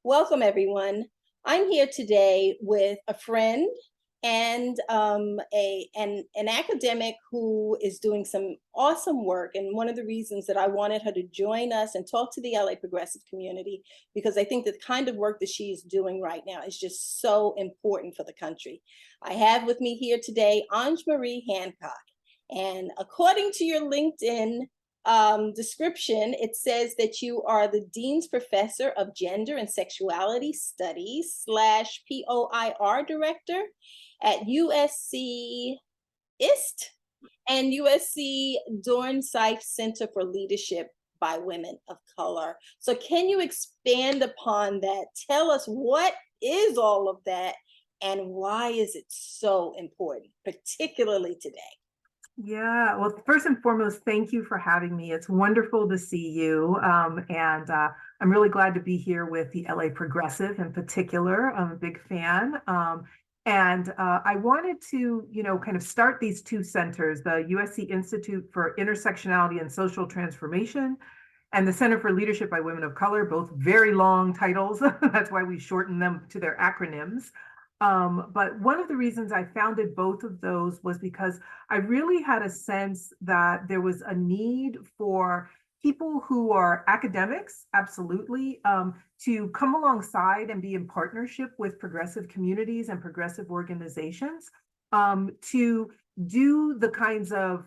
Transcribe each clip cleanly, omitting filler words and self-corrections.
Welcome, everyone. I'm here today with a friend and an academic who is doing some awesome work. And one of the reasons that I wanted her to join us and talk to the LA progressive community, because I think the kind of work that she's doing right now is just so important for the country. I have with me here today Ange-Marie Hancock. And according to your LinkedIn description, it says that you are the Dean's Professor of Gender and Sexuality Studies slash POIR Director at USC IST and USC Dornsife Center for Leadership by Women of Color. So can you expand upon that? Tell us, what is all of that and why is it so important, particularly today? Yeah, well, first and foremost, thank you for having me. It's wonderful to see you. I'm really glad to be here with the LA Progressive in particular. I'm a big fan. I wanted to, kind of start these two centers, the USC Institute for Intersectionality and Social Transformation and the Center for Leadership by Women of Color, both very long titles. That's why we shorten them to their acronyms. But one of the reasons I founded both of those was because I really had a sense that there was a need for people who are academics, absolutely, to come alongside and be in partnership with progressive communities and progressive organizations to do the kinds of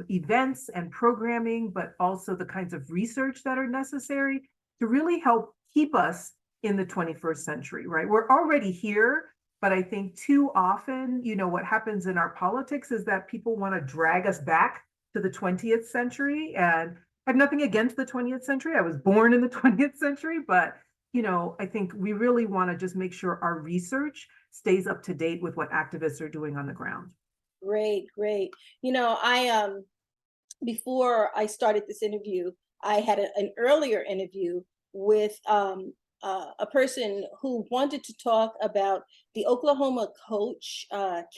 events and programming, but also the kinds of research that are necessary to really help keep us in the 21st century, right? We're already here. But I think too often, what happens in our politics is that people want to drag us back to the 20th century. And I have nothing against the 20th century. I was born in the 20th century, but I think we really want to just make sure our research stays up to date with what activists are doing on the ground. Great, great. I before I started this interview, I had an earlier interview with a person who wanted to talk about the Oklahoma coach,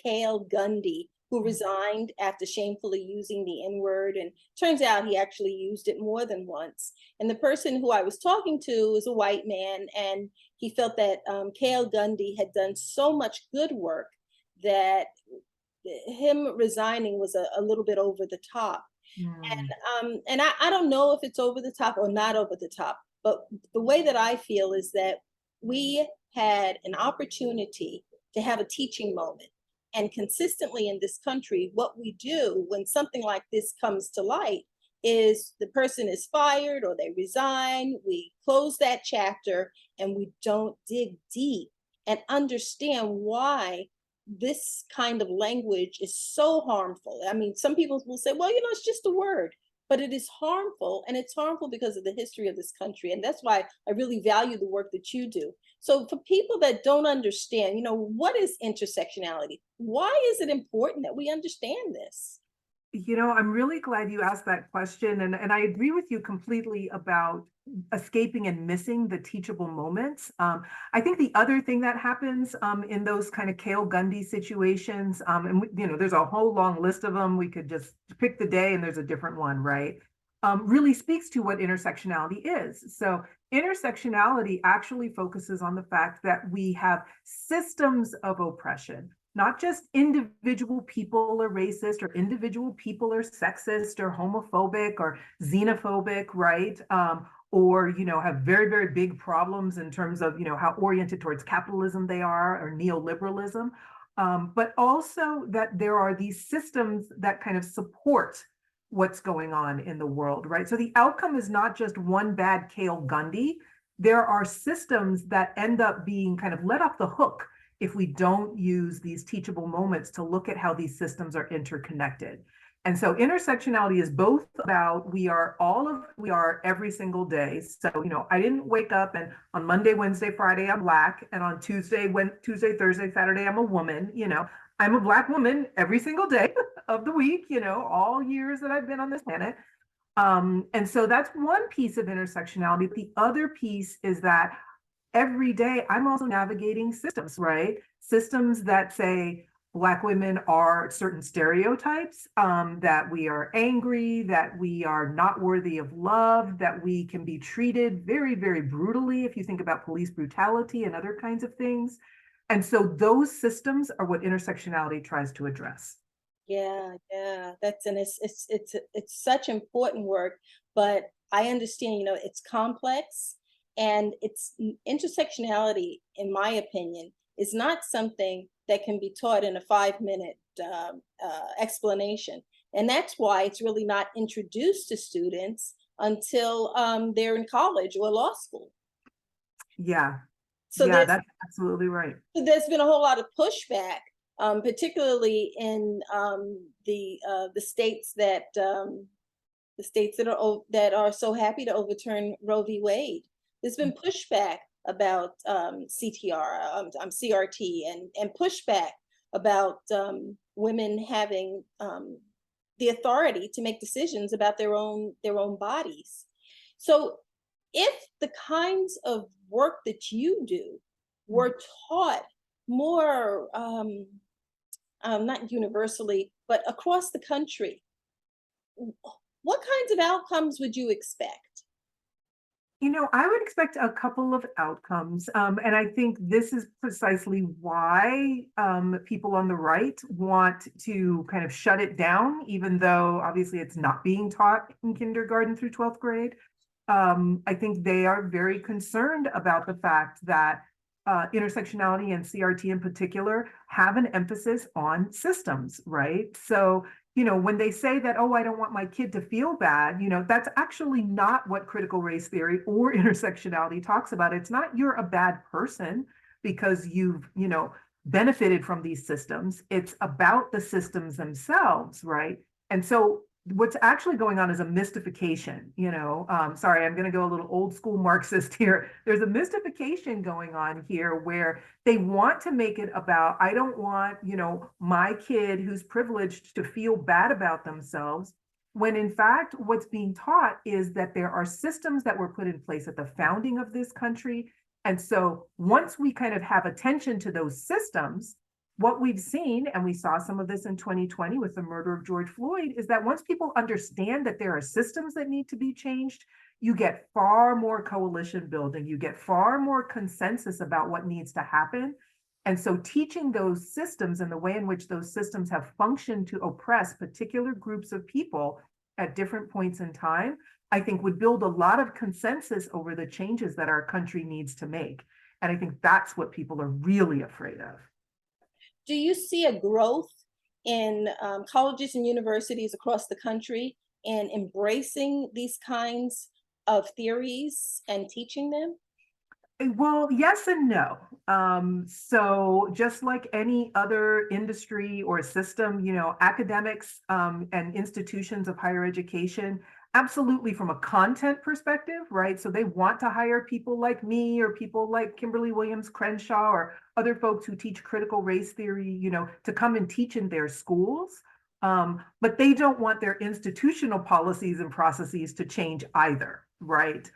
Cale Gundy, who resigned after shamefully using the N-word. And turns out he actually used it more than once. And the person who I was talking to is a white man, and he felt that Cale Gundy had done so much good work that him resigning was a little bit over the top. And I don't know if it's over the top or not over the top, but the way that I feel is that we had an opportunity to have a teaching moment. And consistently in this country, what we do when something like this comes to light is the person is fired or they resign, we close that chapter, and we don't dig deep and understand why this kind of language is so harmful. I mean, some people will say, well, it's just a word, but it is harmful, and it's harmful because of the history of this country. And that's why I really value the work that you do. So for people that don't understand, what is intersectionality? Why is it important that we understand this? I'm really glad you asked that question. And I agree with you completely about escaping and missing the teachable moments. I think the other thing that happens in those kind of Cale Gundy situations, there's a whole long list of them. We could just pick the day and there's a different one, right? Really speaks to what intersectionality is. So intersectionality actually focuses on the fact that we have systems of oppression. Not just individual people are racist or individual people are sexist or homophobic or xenophobic, right? Or, have very, very big problems in terms of, how oriented towards capitalism they are or neoliberalism. But also that there are these systems that kind of support what's going on in the world, right? So the outcome is not just one bad Cale Gundy. There are systems that end up being kind of let off the hook if we don't use these teachable moments to look at how these systems are interconnected. And so intersectionality is both about we are every single day. So, I didn't wake up and on Monday, Wednesday, Friday, I'm Black. And on Tuesday, Thursday, Saturday, I'm a woman. I'm a Black woman every single day of the week, all years that I've been on this planet. And so that's one piece of intersectionality. The other piece is that every day I'm also navigating systems, right? Systems that say, Black women are certain stereotypes, that we are angry, that we are not worthy of love, that we can be treated very, very brutally if you think about police brutality and other kinds of things. And so those systems are what intersectionality tries to address. Yeah, yeah, that's and it's such important work, but I understand, it's complex, and intersectionality, in my opinion, is not something that can be taught in a 5-minute explanation, and that's why it's really not introduced to students until they're in college or law school. Yeah, So yeah, there's that's absolutely right. there's been a whole lot of pushback, particularly in the states that are so happy to overturn Roe v. Wade. There's been pushback about CRT, and pushback about women having the authority to make decisions about their own bodies. So, if the kinds of work that you do were taught more, not universally, but across the country, what kinds of outcomes would you expect? I would expect a couple of outcomes. And I think this is precisely why people on the right want to kind of shut it down, even though obviously it's not being taught in kindergarten through 12th grade. I think they are very concerned about the fact that intersectionality and CRT in particular have an emphasis on systems, right? So, when they say that, oh, I don't want my kid to feel bad, that's actually not what critical race theory or intersectionality talks about. It's not you're a bad person because you've, benefited from these systems. It's about the systems themselves, right? And so what's actually going on is a mystification. Sorry, I'm going to go a little old school Marxist here. There's a mystification going on here where they want to make it about, I don't want, my kid who's privileged to feel bad about themselves, when in fact what's being taught is that there are systems that were put in place at the founding of this country. And so once we kind of have attention to those systems, what we've seen, and we saw some of this in 2020 with the murder of George Floyd, is that once people understand that there are systems that need to be changed, you get far more coalition building, you get far more consensus about what needs to happen. And so teaching those systems and the way in which those systems have functioned to oppress particular groups of people at different points in time, I think would build a lot of consensus over the changes that our country needs to make. And I think that's what people are really afraid of. Do you see a growth in colleges and universities across the country in embracing these kinds of theories and teaching them? Well, yes and no. So just like any other industry or system, academics and institutions of higher education, absolutely from a content perspective, right? So they want to hire people like me or people like Kimberly Williams Crenshaw or other folks who teach critical race theory, to come and teach in their schools. But they don't want their institutional policies and processes to change either, right?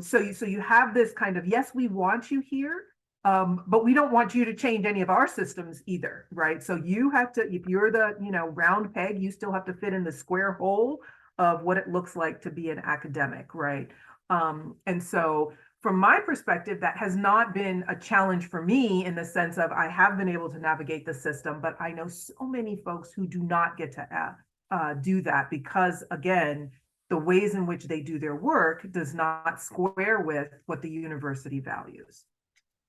So you have this kind of, yes, we want you here, but we don't want you to change any of our systems either, right? So you have to, if you're the, round peg, you still have to fit in the square hole of what it looks like to be an academic, right? And so from my perspective, that has not been a challenge for me in the sense of I have been able to navigate the system, but I know so many folks who do not get to do that because, again, the ways in which they do their work does not square with what the university values.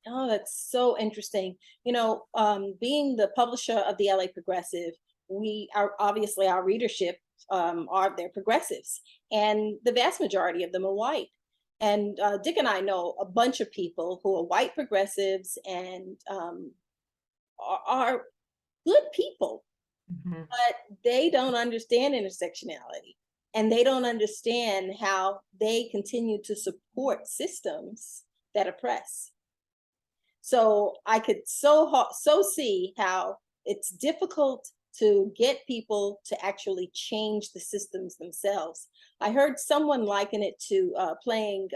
Oh, that's so interesting. Being the publisher of the LA Progressive, we are obviously our readership are their progressives, and the vast majority of them are white. And Dick and I know a bunch of people who are white progressives and are good people, Mhm. but they don't understand intersectionality, and they don't understand how they continue to support systems that oppress. So I could so see how it's difficult to get people to actually change the systems themselves. I heard someone liken it to playing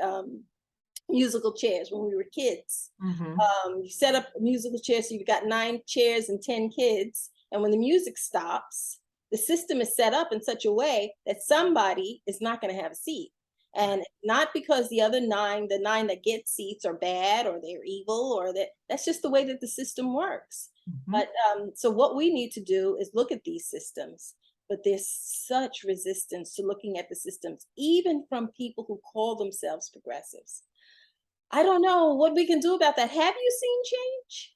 musical chairs when we were kids. Hmm. You set up a musical chair, so you've got 9 chairs and 10 kids. And when the music stops, the system is set up in such a way that somebody is not going to have a seat. And not because the 9 that get seats are bad or they're evil, or that's just the way that the system works. Hmm. But so what we need to do is look at these systems. But there's such resistance to looking at the systems, even from people who call themselves progressives. I don't know what we can do about that. Have you seen change?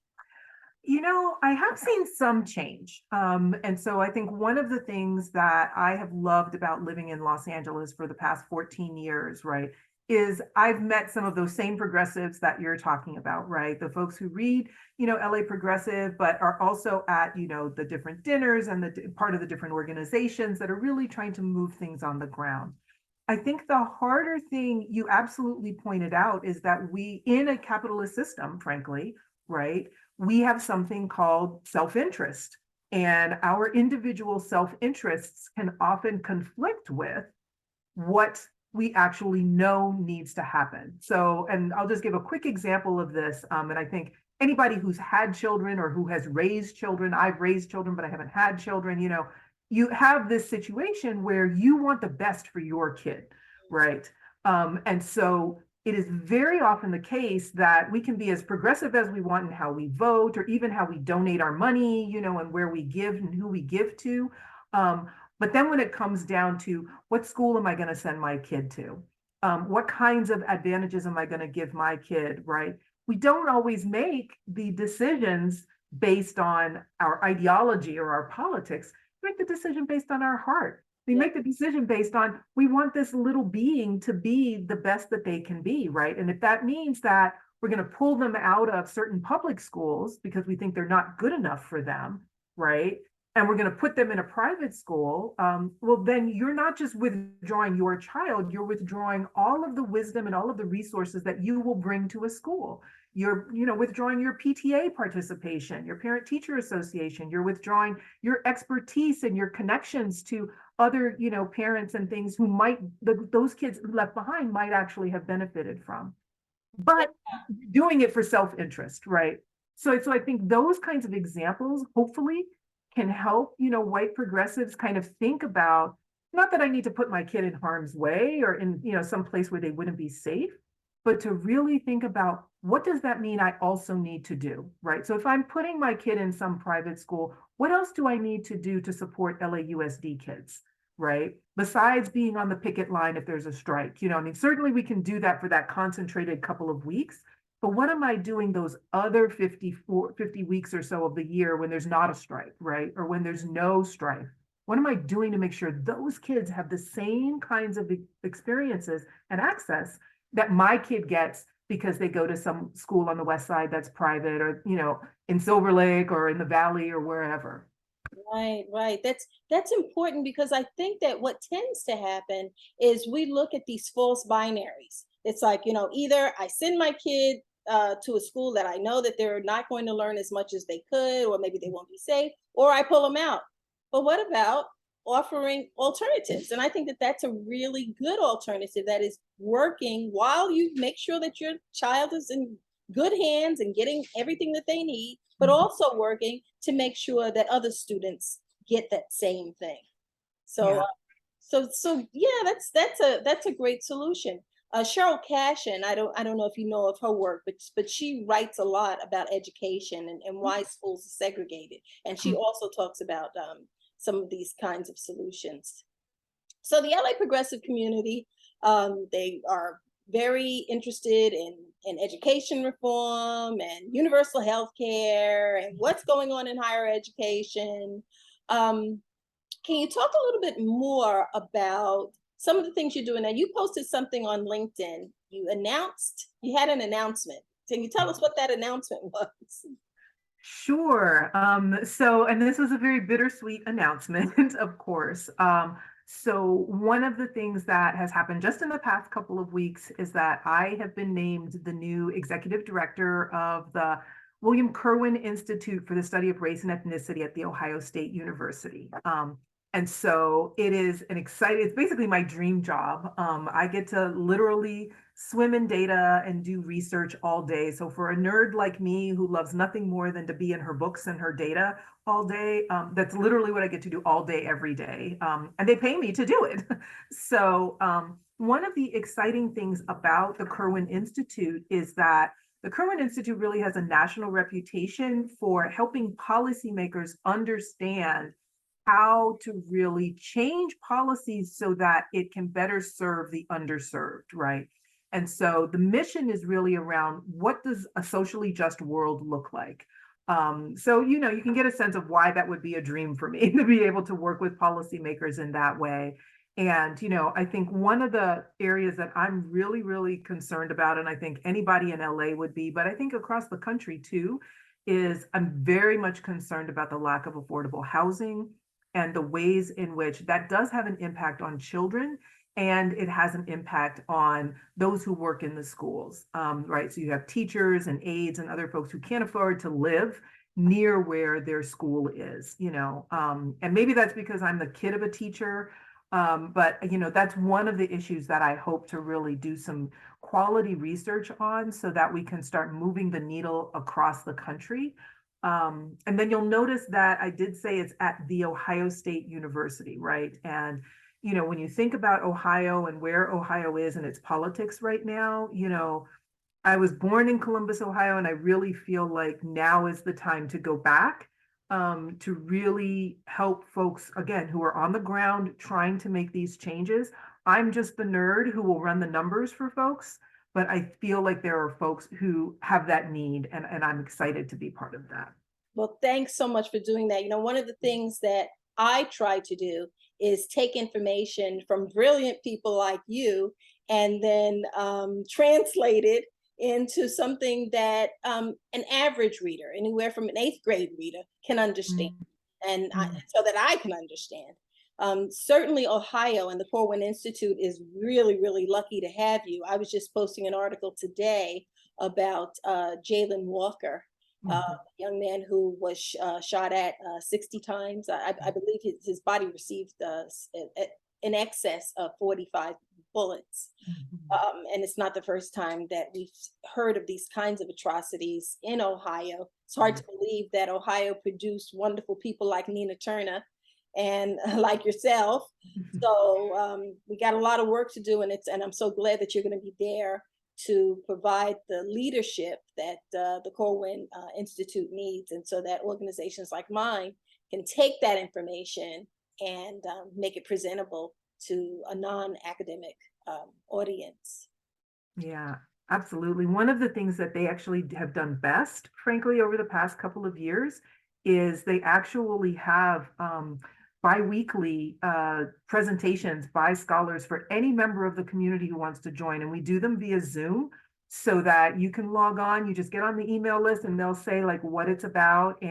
I have seen some change. And so I think one of the things that I have loved about living in Los Angeles for the past 14 years, right, is I've met some of those same progressives that you're talking about, right? The folks who read, LA Progressive, but are also at, the different dinners and part of the different organizations that are really trying to move things on the ground. I think the harder thing you absolutely pointed out is that we, in a capitalist system, frankly, right, we have something called self-interest. And our individual self-interests can often conflict with what we actually know needs to happen. So, and I'll just give a quick example of this. And I think anybody who's had children or who has raised children, I've raised children, but I haven't had children, you have this situation where you want the best for your kid, right? And so it is very often the case that we can be as progressive as we want in how we vote or even how we donate our money, and where we give and who we give to. But then when it comes down to what school am I going to send my kid to? What kinds of advantages am I going to give my kid, right? We don't always make the decisions based on our ideology or our politics. We make the decision based on our heart. We Yeah. make the decision based on we want this little being to be the best that they can be, right? And if that means that we're going to pull them out of certain public schools because we think they're not good enough for them, right? And we're going to put them in a private school, well, then you're not just withdrawing your child, you're withdrawing all of the wisdom and all of the resources that you will bring to a school. You're, withdrawing your PTA participation, your parent teacher association, you're withdrawing your expertise and your connections to other, parents and things who might, those kids left behind might actually have benefited from. Yeah. But doing it for self-interest, right? So I think those kinds of examples hopefully can help, white progressives kind of think about, not that I need to put my kid in harm's way or in, some place where they wouldn't be safe, but to really think about what does that mean I also need to do, right? So if I'm putting my kid in some private school, what else do I need to do to support LAUSD kids, right? Besides being on the picket line if there's a strike, I mean, certainly we can do that for that concentrated couple of weeks, but what am I doing those other 50 weeks or so of the year when there's not a strike, right? Or when there's no strike? What am I doing to make sure those kids have the same kinds of experiences and access that my kid gets because they go to some school on the west side that's private or, in Silver Lake or in the Valley or wherever? Right, right. That's important because I think that what tends to happen is we look at these false binaries. It's like, either I send my kid to a school that I know that they're not going to learn as much as they could, or maybe they won't be safe, or I pull them out. But what about offering alternatives? And I think that that's a really good alternative that is working while you make sure that your child is in good hands and getting everything that they need, but Mhm. also working to make sure that other students get that same thing. So, Yeah. so yeah, that's a great solution. Cheryl Cashin, I don't know if you know of her work, but she writes a lot about education and why schools are segregated, and she also talks about some of these kinds of solutions. So the LA progressive community, they are very interested in education reform and universal health care and what's going on in higher education. Um, can you talk a little bit more about some of the things you're doing? Now, you posted something on LinkedIn. You had an announcement. Can you tell us what that announcement was? Sure. And this was a very bittersweet announcement, of course. So one of the things that has happened just in the past couple of weeks is that I have been named the new executive director of the William Kerwin Institute for the Study of Race and Ethnicity at The Ohio State University. And so it is it's basically my dream job. I get to literally swim in data and do research all day. So for a nerd like me who loves nothing more than to be in her books and her data all day, that's literally what I get to do all day, every day. And they pay me to do it. So one of the exciting things about the Kirwan Institute is that the Kirwan Institute really has a national reputation for helping policymakers understand how to really change policies so that it can better serve the underserved, right? And so the mission is really around, what does a socially just world look like? So, you can get a sense of why that would be a dream for me to be able to work with policymakers in that way. And, I think one of the areas that I'm really, really concerned about, and I think anybody in LA would be, but I think across the country too, is I'm very much concerned about the lack of affordable housing and the ways in which that does have an impact on children, and it has an impact on those who work in the schools, right? So you have teachers and aides and other folks who can't afford to live near where their school is, and maybe that's because I'm the kid of a teacher. But that's one of the issues that I hope to really do some quality research on so that we can start moving the needle across the country. And then you'll notice that I did say it's at The Ohio State University, right? And when you think about Ohio and where Ohio is in its politics right now, I was born in Columbus, Ohio, and I really feel like now is the time to go back, to really help folks, again, who are on the ground trying to make these changes. I'm just the nerd who will run the numbers for folks, but I feel like there are folks who have that need, and I'm excited to be part of that. Well, thanks so much for doing that. One of the things that I try to do is take information from brilliant people like you and then translate it into something that an average reader, anywhere from an eighth grade reader, can understand, Mm, and mm, so that I can understand. Certainly, Ohio and the Corwin Institute is really, really lucky to have you. I was just posting an article today about Jalen Walker, mhm, young man who was shot at 60 times. I believe his body received in excess of 45 bullets. mhm, And it's not the first time that we've heard of these kinds of atrocities in Ohio. It's hard to believe that Ohio produced wonderful people like Nina Turner and like yourself. mhm. So we got a lot of work to do, and I'm so glad that you're going to be there to provide the leadership that the Corwin Institute needs, and so that organizations like mine can take that information and make it presentable to a non-academic audience. Yeah, absolutely. One of the things that they actually have done best, frankly, over the past couple of years, is they actually have biweekly presentations by scholars for any member of the community who wants to join. And we do them via Zoom so that you can log on, you just get on the email list and they'll say like what it's about.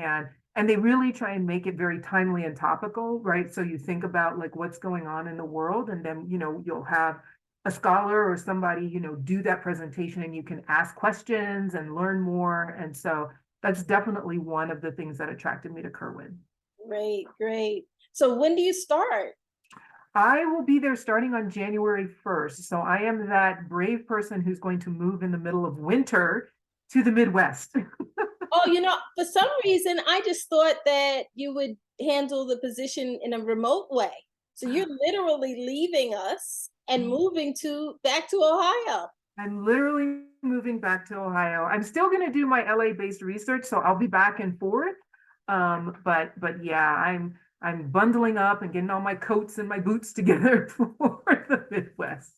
And they really try and make it very timely and topical, right? So you think about like what's going on in the world, and then, you'll have a scholar or somebody, do that presentation, and you can ask questions and learn more. And so that's definitely one of the things that attracted me to Kirwan. Great, great. So when do you start? I will be there starting on January 1st. So I am that brave person who's going to move in the middle of winter to the Midwest. Oh, for some reason, I just thought that you would handle the position in a remote way. So you're literally leaving us and moving to back to Ohio. I'm literally moving back to Ohio. I'm still going to do my LA based research, so I'll be back and forth. But yeah, I'm bundling up and getting all my coats and my boots together for the Midwest.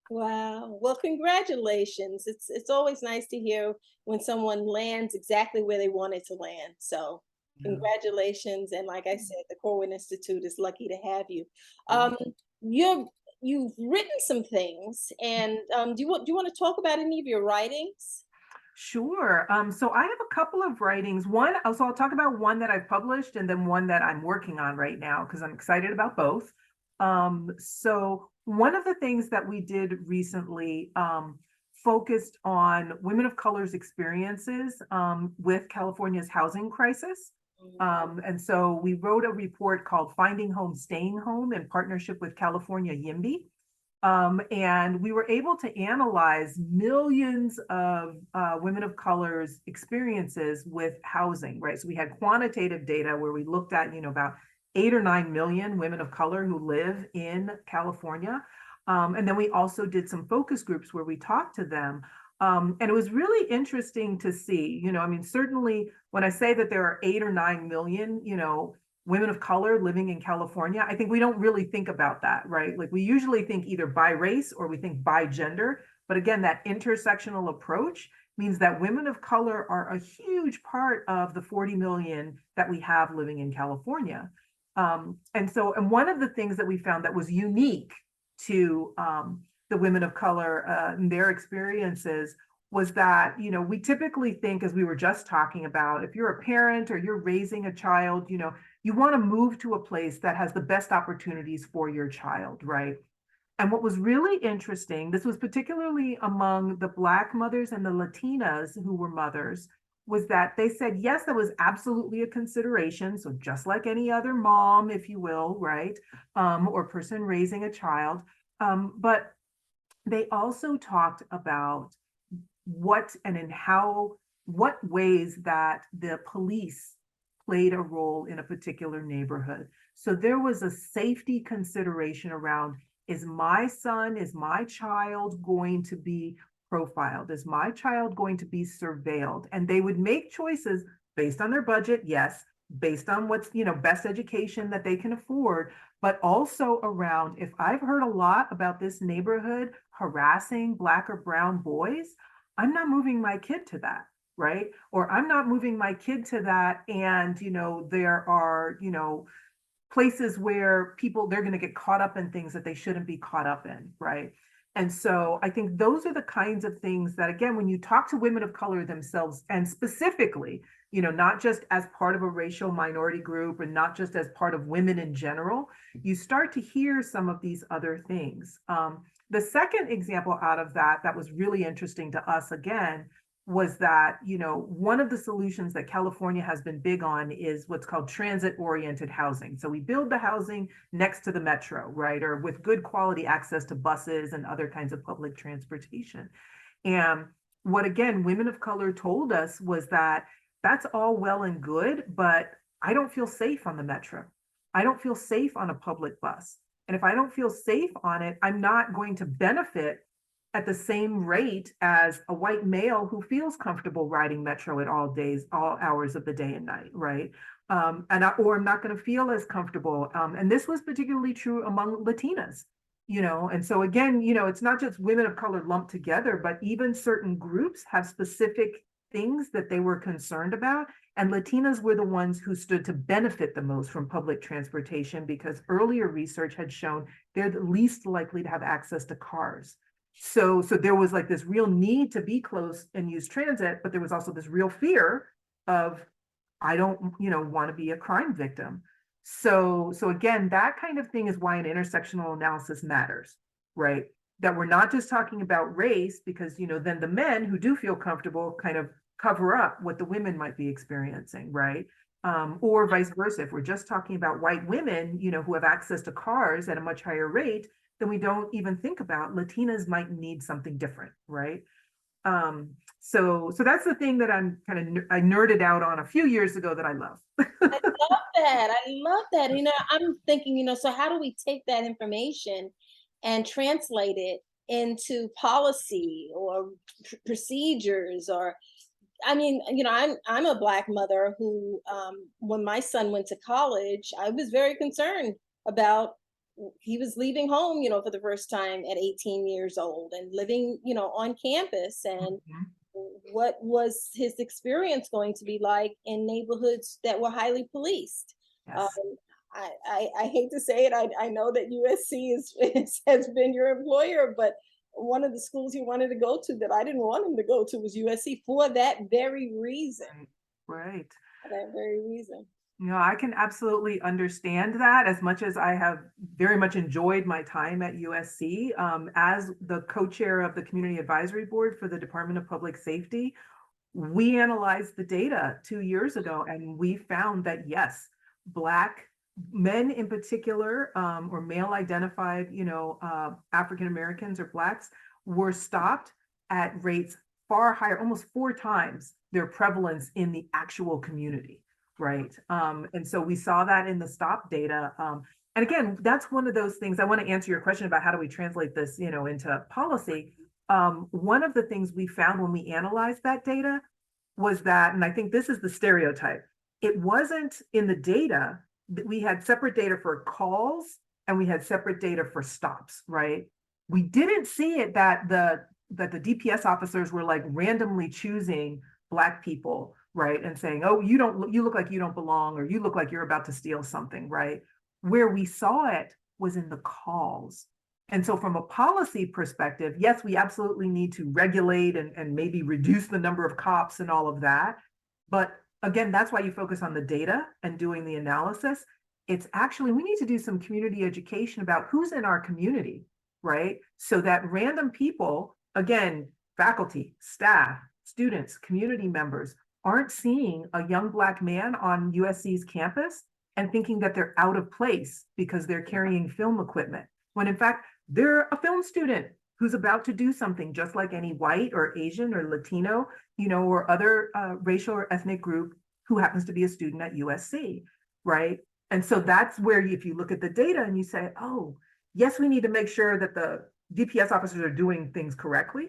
Wow. Well, congratulations. It's always nice to hear when someone lands exactly where they wanted to land. So Yeah. congratulations. And like I said, the Corwin Institute is lucky to have you. Thank Um, you've written some things, and do you want to talk about any of your writings? Sure. So I have a couple of writings. One, so I'll talk about one that I've published and then one that I'm working on right now because I'm excited about both. So one of the things that we did recently focused on women of color's experiences with California's housing crisis. And so we wrote a report called Finding Home, Staying Home in partnership with California YIMBY. And we were able to analyze millions of women of color's experiences with housing, right? So we had quantitative data where we looked at, about 8 or 9 million women of color who live in California. And then we also did some focus groups where we talked to them. And it was really interesting to see, I mean, certainly when I say that there are 8 or 9 million, women of color living in California, I think we don't really think about that, right? Like we usually think either by race or we think by gender. But again, that intersectional approach means that women of color are a huge part of the 40 million that we have living in California. And one of the things that we found that was unique to the women of color and their experiences was that, we typically think, as we were just talking about, if you're a parent or you're raising a child, you want to move to a place that has the best opportunities for your child, right? And what was really interesting, this was particularly among the Black mothers and the Latinas who were mothers, was that they said, yes, that was absolutely a consideration. So just like any other mom, if you will, right? Or person raising a child. But they also talked about what and in how, what ways that the police played a role in a particular neighborhood. So there was a safety consideration around, is my son, is my child going to be profiled? Is my child going to be surveilled? And they would make choices based on their budget, yes, based on what's, best education that they can afford, but also around, if I've heard a lot about this neighborhood harassing Black or brown boys, I'm not moving my kid to that, right? Or I'm not moving my kid to that. And, there are, places where they're going to get caught up in things that they shouldn't be caught up in, right? And so I think those are the kinds of things that, again, when you talk to women of color themselves, and specifically, not just as part of a racial minority group and not just as part of women in general, you start to hear some of these other things. The second example out of that was really interesting to us, again, was that, one of the solutions that California has been big on is what's called transit-oriented housing. So we build the housing next to the metro, right? Or with good quality access to buses and other kinds of public transportation. And what, again, women of color told us was that that's all well and good, but I don't feel safe on the metro. I don't feel safe on a public bus. And if I don't feel safe on it, I'm not going to benefit at the same rate as a white male who feels comfortable riding metro at all hours of the day and night, right? Or I'm not going to feel as comfortable. And this was particularly true among Latinas, and so again, it's not just women of color lumped together, but even certain groups have specific things that they were concerned about. And Latinas were the ones who stood to benefit the most from public transportation because earlier research had shown they're the least likely to have access to cars. So there was like this real need to be close and use transit, but there was also this real fear of, I don't, want to be a crime victim. So again, that kind of thing is why an intersectional analysis matters, right? That we're not just talking about race because, then the men who do feel comfortable kind of cover up what the women might be experiencing, right? Or vice versa. If we're just talking about white women, who have access to cars at a much higher rate, then we don't even think about Latinas might need something different, right? So that's the thing that I nerded out on a few years ago that I love. I love that. I love that. I'm thinking, so how do we take that information and translate it into policy or procedures? Or, I mean, I'm a Black mother who, when my son went to college, I was very concerned about, he was leaving home, for the first time at 18 years old and living, on campus. And Mhm. what was his experience going to be like in neighborhoods that were highly policed? Um, Yes. I hate to say it, I know that USC has been your employer, but one of the schools he wanted to go to that I didn't want him to go to was USC for that very reason. Right. Right. For that very reason. I can absolutely understand that as much as I have very much enjoyed my time at USC. As the co-chair of the Community Advisory Board for the Department of Public Safety, we analyzed the data 2 years ago and we found that yes, Black men in particular, or male identified, African Americans or Blacks were stopped at rates far higher, almost 4 times their prevalence in the actual community, right? And so we saw that in the stop data. And again, that's one of those things. I want to answer your question about how do we translate this, into policy. One of the things we found when we analyzed that data was that, and I think this is the stereotype, it wasn't in the data that we had separate data for calls and we had separate data for stops, right? We didn't see it that the DPS officers were like randomly choosing Black people, right? And saying, oh, you look like you don't belong, or you look like you're about to steal something, right? Where we saw it was in the calls. And so from a policy perspective, yes, we absolutely need to regulate and maybe reduce the number of cops and all of that. But again, that's why you focus on the data and doing the analysis. It's actually, we need to do some community education about who's in our community, right? So that random people, again, faculty, staff, students, community members, aren't seeing a young Black man on USC's campus and thinking that they're out of place because they're carrying film equipment, when in fact, they're a film student who's about to do something just like any white or Asian or Latino, or other racial or ethnic group who happens to be a student at USC, right? And so that's where if you look at the data and you say, oh, yes, we need to make sure that the DPS officers are doing things correctly,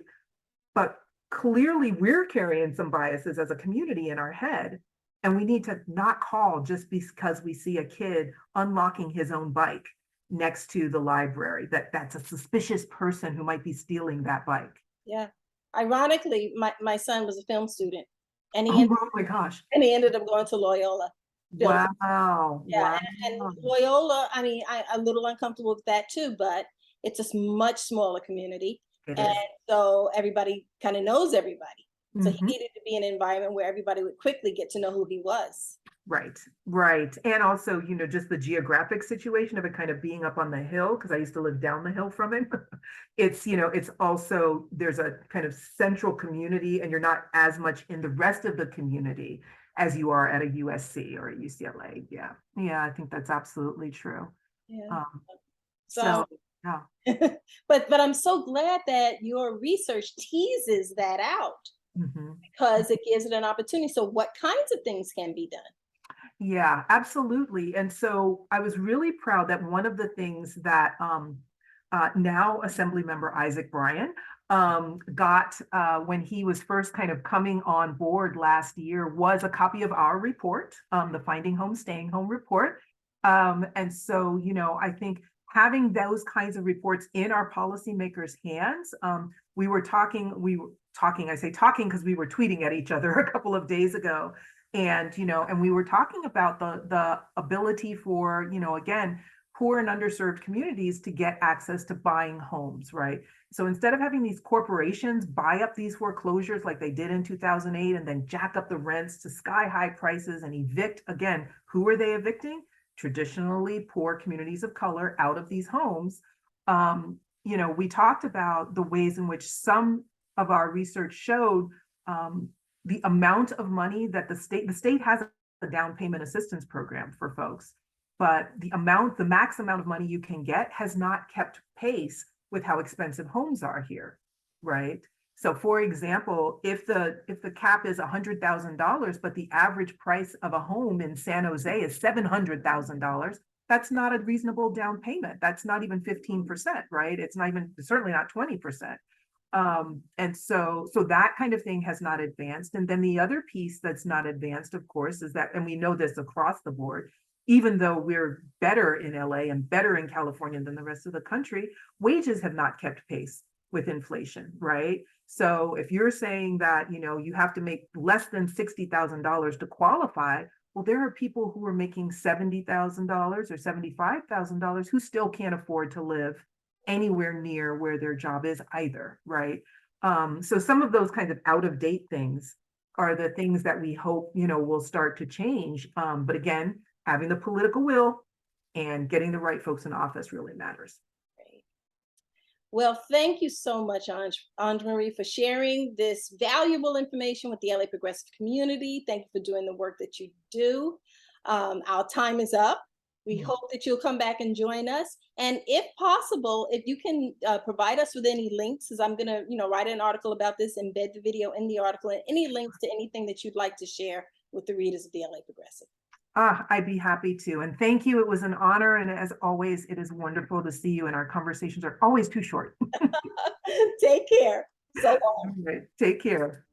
but clearly we're carrying some biases as a community in our head, and we need to not call just because we see a kid unlocking his own bike next to the library, that's a suspicious person who might be stealing that bike. Yeah. Ironically, my son was a film student, and Oh, oh my gosh. he ended up going to Loyola Film. Wow. Yeah, Wow. and Loyola, I mean, I'm a little uncomfortable with that too, but it's a much smaller community, It and is. so everybody kind of knows everybody. So he Mhm. needed to be in an environment where everybody would quickly get to know who he was. Right, right. And also, just the geographic situation of it kind of being up on the hill, because I used to live down the hill from it. It's also, there's a kind of central community, and you're not as much in the rest of the community as you are at a USC or a UCLA. Yeah. Yeah, I think that's absolutely true. Yeah. Um, So, so yeah. but I'm so glad that your research teases that out Mhm. because it gives it an opportunity. So, what kinds of things can be done? Yeah, absolutely. And so I was really proud that one of the things that now Assemblymember Isaac Bryan got when he was first kind of coming on board last year was a copy of our report, the Finding Home, Staying Home report. And so, I think having those kinds of reports in our policymakers' hands, I say talking because we were tweeting at each other a couple of days ago, and we were talking about the ability for, again, poor and underserved communities to get access to buying homes, right? So instead of having these corporations buy up these foreclosures like they did in 2008 and then jack up the rents to sky high prices and evict, again, who are they evicting? Traditionally poor communities of color out of these homes. We talked about the ways in which some of our research showed the amount of money that the state has a down payment assistance program for folks, but the max amount of money you can get has not kept pace with how expensive homes are here, right? So for example, if the cap is $100,000, but the average price of a home in San Jose is $700,000, that's not a reasonable down payment. That's not even 15%, right? It's certainly not 20%. And so that kind of thing has not advanced. And then the other piece that's not advanced, of course, is that, and we know this across the board, even though we're better in LA and better in California than the rest of the country, wages have not kept pace with inflation, right? So if you're saying that, you have to make less than $60,000 to qualify, well, there are people who are making $70,000 or $75,000 who still can't afford to live anywhere near where their job is either, right? So some of those kinds of out of date things are the things that we hope, will start to change. But again, having the political will and getting the right folks in office really matters. Great. Well, thank you so much, Ange-Marie, for sharing this valuable information with the LA Progressive community. Thank you for doing the work that you do. Our time is up. We Yeah. hope that you'll come back and join us. And if possible, if you can provide us with any links, because I'm going to, write an article about this, embed the video in the article, and any links to anything that you'd like to share with the readers of the LA Progressive. I'd be happy to. And thank you. It was an honor. And as always, it is wonderful to see you. And our conversations are always too short. Take care. So long. All right. Take care.